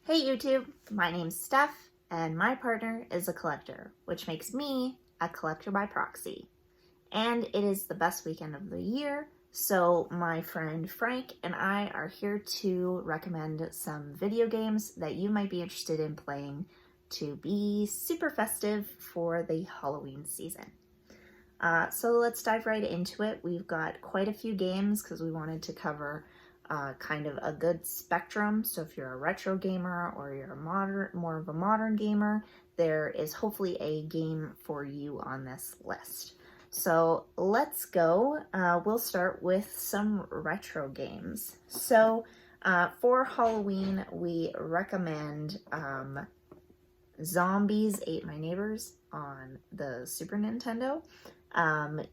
Hey YouTube, my name's Steph, and my partner is a collector, which makes me a collector by proxy. And it is the best weekend of the year, so my friend Frank and I are here to recommend some video games that you might be interested in playing to be super festive for the Halloween season. So let's dive right into it. We've got quite a few games because we wanted to cover kind of a good spectrum. So if you're a retro gamer or you're more of a modern gamer, there is hopefully a game for you on this list. So let's go. We'll start with some retro games. So for Halloween, we recommend Zombies Ate My Neighbors on the Super Nintendo.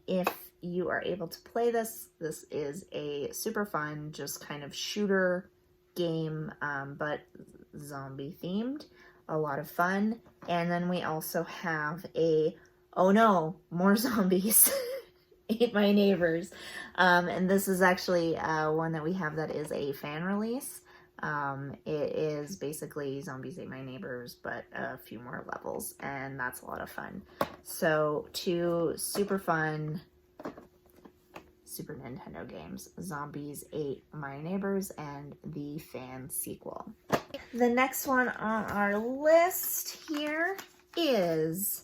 If you are able to play this, this is a super fun, just kind of shooter game, but zombie themed. A lot of fun. And then we also have oh no, more zombies ate my neighbors. And this is actually one that we have that is a fan release. It is basically Zombies Ate My Neighbors, but a few more levels, and that's a lot of fun. So, two super fun Super Nintendo games, Zombies Ate My Neighbors and the fan sequel. The next one on our list here is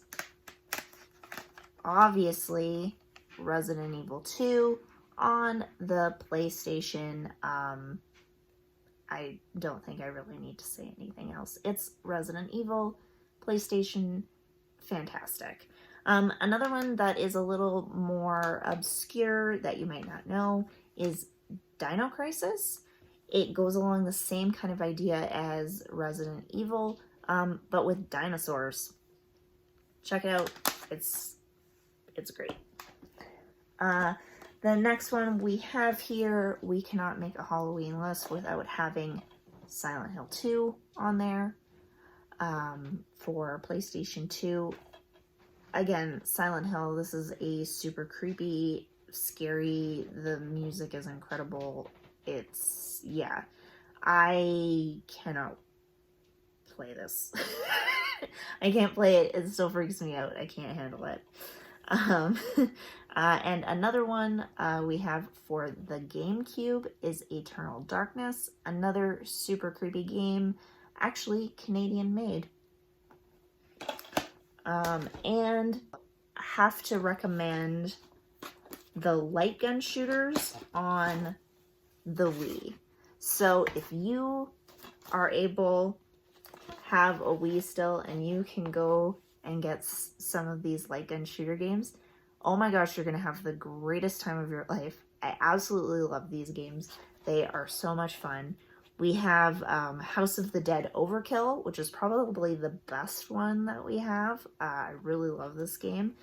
obviously Resident Evil 2 on the PlayStation. I don't think I really need to say anything else. It's Resident Evil, PlayStation, fantastic. Another one that is a little more obscure that you might not know is Dino Crisis. It goes along the same kind of idea as Resident Evil, but with dinosaurs. Check it out. It's great. The next one we have here, we cannot make a Halloween list without having Silent Hill 2 on there for PlayStation 2. Again, Silent Hill, this is a super creepy, scary, the music is incredible. Yeah, I cannot play this. I can't play it, it still freaks me out, I can't handle it. And another one we have for the GameCube is Eternal Darkness, another super creepy game, actually Canadian made. And I have to recommend the light gun shooters on the Wii. So if you are able, have a Wii still, and you can go and get some of these light gun shooter games, oh my gosh, you're gonna have the greatest time of your life. I absolutely love these games. They are so much fun. We have House of the Dead Overkill, which is probably the best one that we have. I really love this game.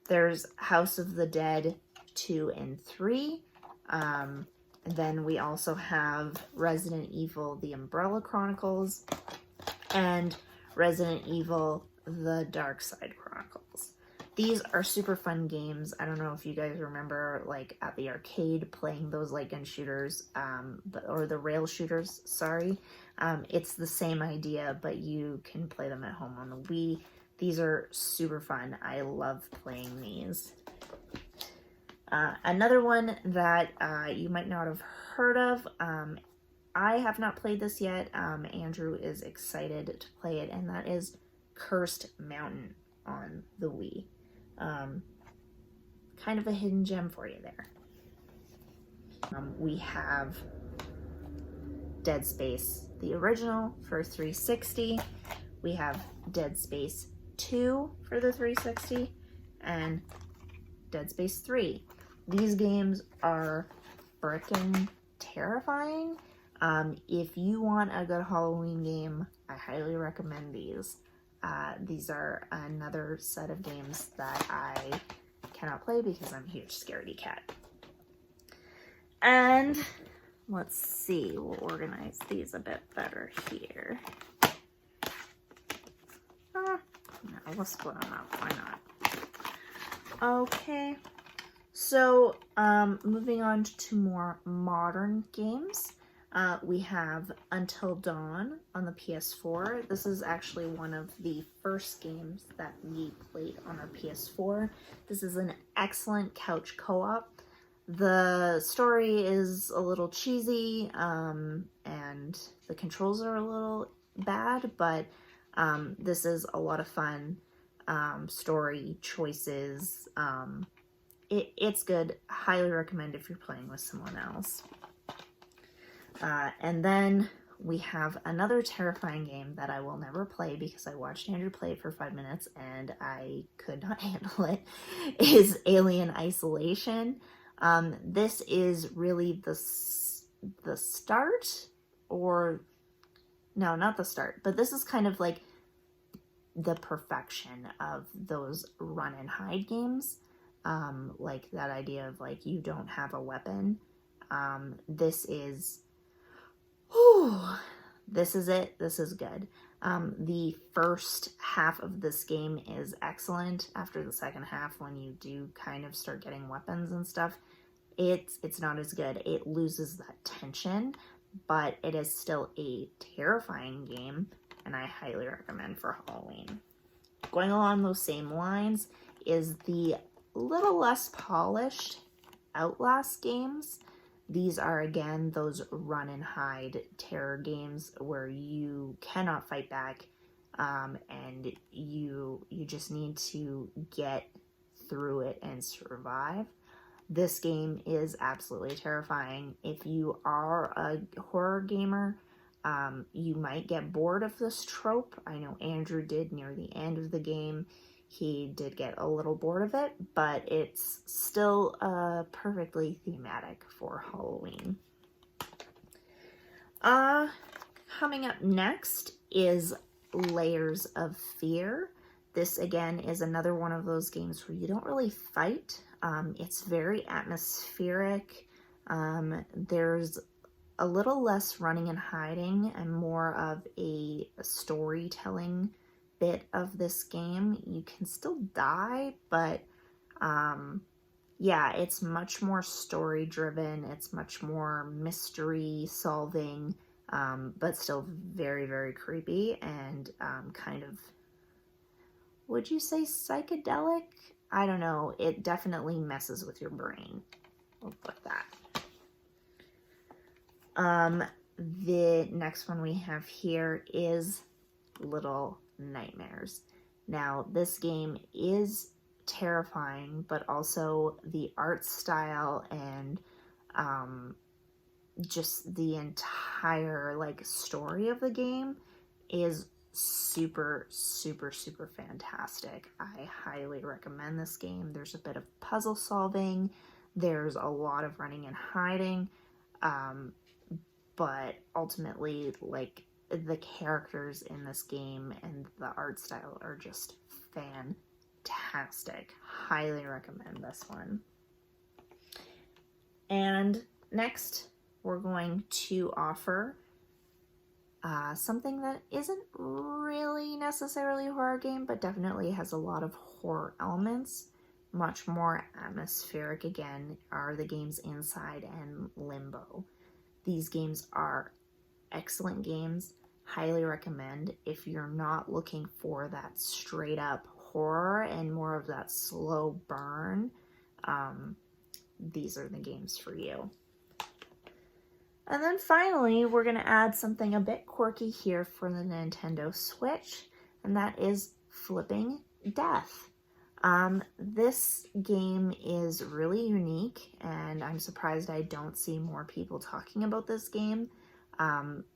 There's House of the Dead 2 and 3. And then we also have Resident Evil The Umbrella Chronicles and Resident Evil The Dark Side Chronicles. These are super fun games. I don't know if you guys remember, like, at the arcade playing those light gun shooters, or the rail shooters, sorry. It's the same idea, but you can play them at home on the Wii. These are super fun. I love playing these. Another one that you might not have heard of, I have not played this yet. Andrew is excited to play it, and that is Cursed Mountain on the Wii. Kind of a hidden gem for you there. We have Dead Space, the original, for 360. We have Dead Space 2 for the 360, and Dead Space 3. These games are frickin' terrifying. If you want a good Halloween game, I highly recommend these. These are another set of games that I cannot play because I'm a huge scaredy cat. And let's see, we'll organize these a bit better here. No, we'll split them up, why not? Okay, so moving on to more modern games. We have Until Dawn on the PS4. This is actually one of the first games that we played on our PS4. This is an excellent couch co-op. The story is a little cheesy, and the controls are a little bad, but this is a lot of fun. Story choices. It's good. Highly recommend if you're playing with someone else. And then we have another terrifying game that I will never play because I watched Andrew play it for 5 minutes and I could not handle it, is Alien Isolation. This is really the start, or no, not the start, but this is kind of like the perfection of those run and hide games. Like that idea of like you don't have a weapon. This is this is it. This is good. The first half of this game is excellent. After the second half, when you do kind of start getting weapons and stuff, it's not as good. It loses that tension, but it is still a terrifying game, and I highly recommend for Halloween. Going along those same lines is the little less polished Outlast games. These are, again, those run and hide terror games where you cannot fight back, and you just need to get through it and survive. This game is absolutely terrifying. If you are a horror gamer, you might get bored of this trope. I know Andrew did near the end of the game. He did get a little bored of it, but it's still perfectly thematic for Halloween. Coming up next is Layers of Fear. This, again, is another one of those games where you don't really fight. It's very atmospheric. There's a little less running and hiding and more of a storytelling bit of this game. You can still die, but yeah, it's much more story driven. It's much more mystery solving, but still very, very creepy and kind of, would you say psychedelic? I don't know. It definitely messes with your brain. We'll put that. The next one we have here is Little Nightmares. Now, this game is terrifying, but also the art style and just the entire like story of the game is super, super, super fantastic. I highly recommend this game. There's a bit of puzzle solving. There's a lot of running and hiding. But ultimately, like, the characters in this game and the art style are just fantastic. Highly recommend this one. And next, we're going to offer something that isn't really necessarily a horror game, but definitely has a lot of horror elements. Much more atmospheric, again, are the games Inside and Limbo. These games are excellent games. Highly recommend if you're not looking for that straight up horror and more of that slow burn. These are the games for you. And then finally, we're going to add something a bit quirky here for the Nintendo Switch, and that is Flipping Death. This game is really unique, and I'm surprised I don't see more people talking about this game.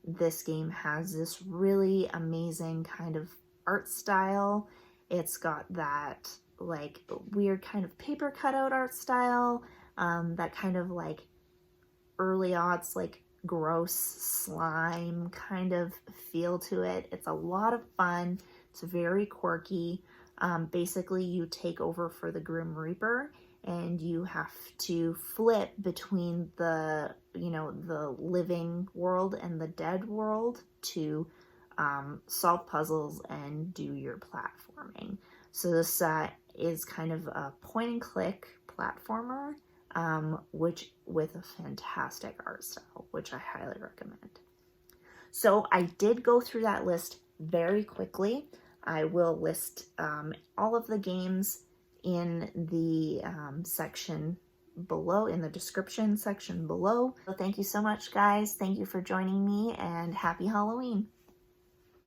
This game has this really amazing kind of art style. It's got that like weird kind of paper cutout art style, that kind of like early aughts, like gross slime kind of feel to it. It's a lot of fun. It's very quirky. Basically, you take over for the Grim Reaper, and you have to flip between the, the living world and the dead world to solve puzzles and do your platforming. So this is kind of a point and click platformer. which with a fantastic art style, which I highly recommend. So I did go through that list very quickly. I will list all of the games in the section below, in the description section below. So thank you so much, guys. Thank you for joining me, and happy Halloween.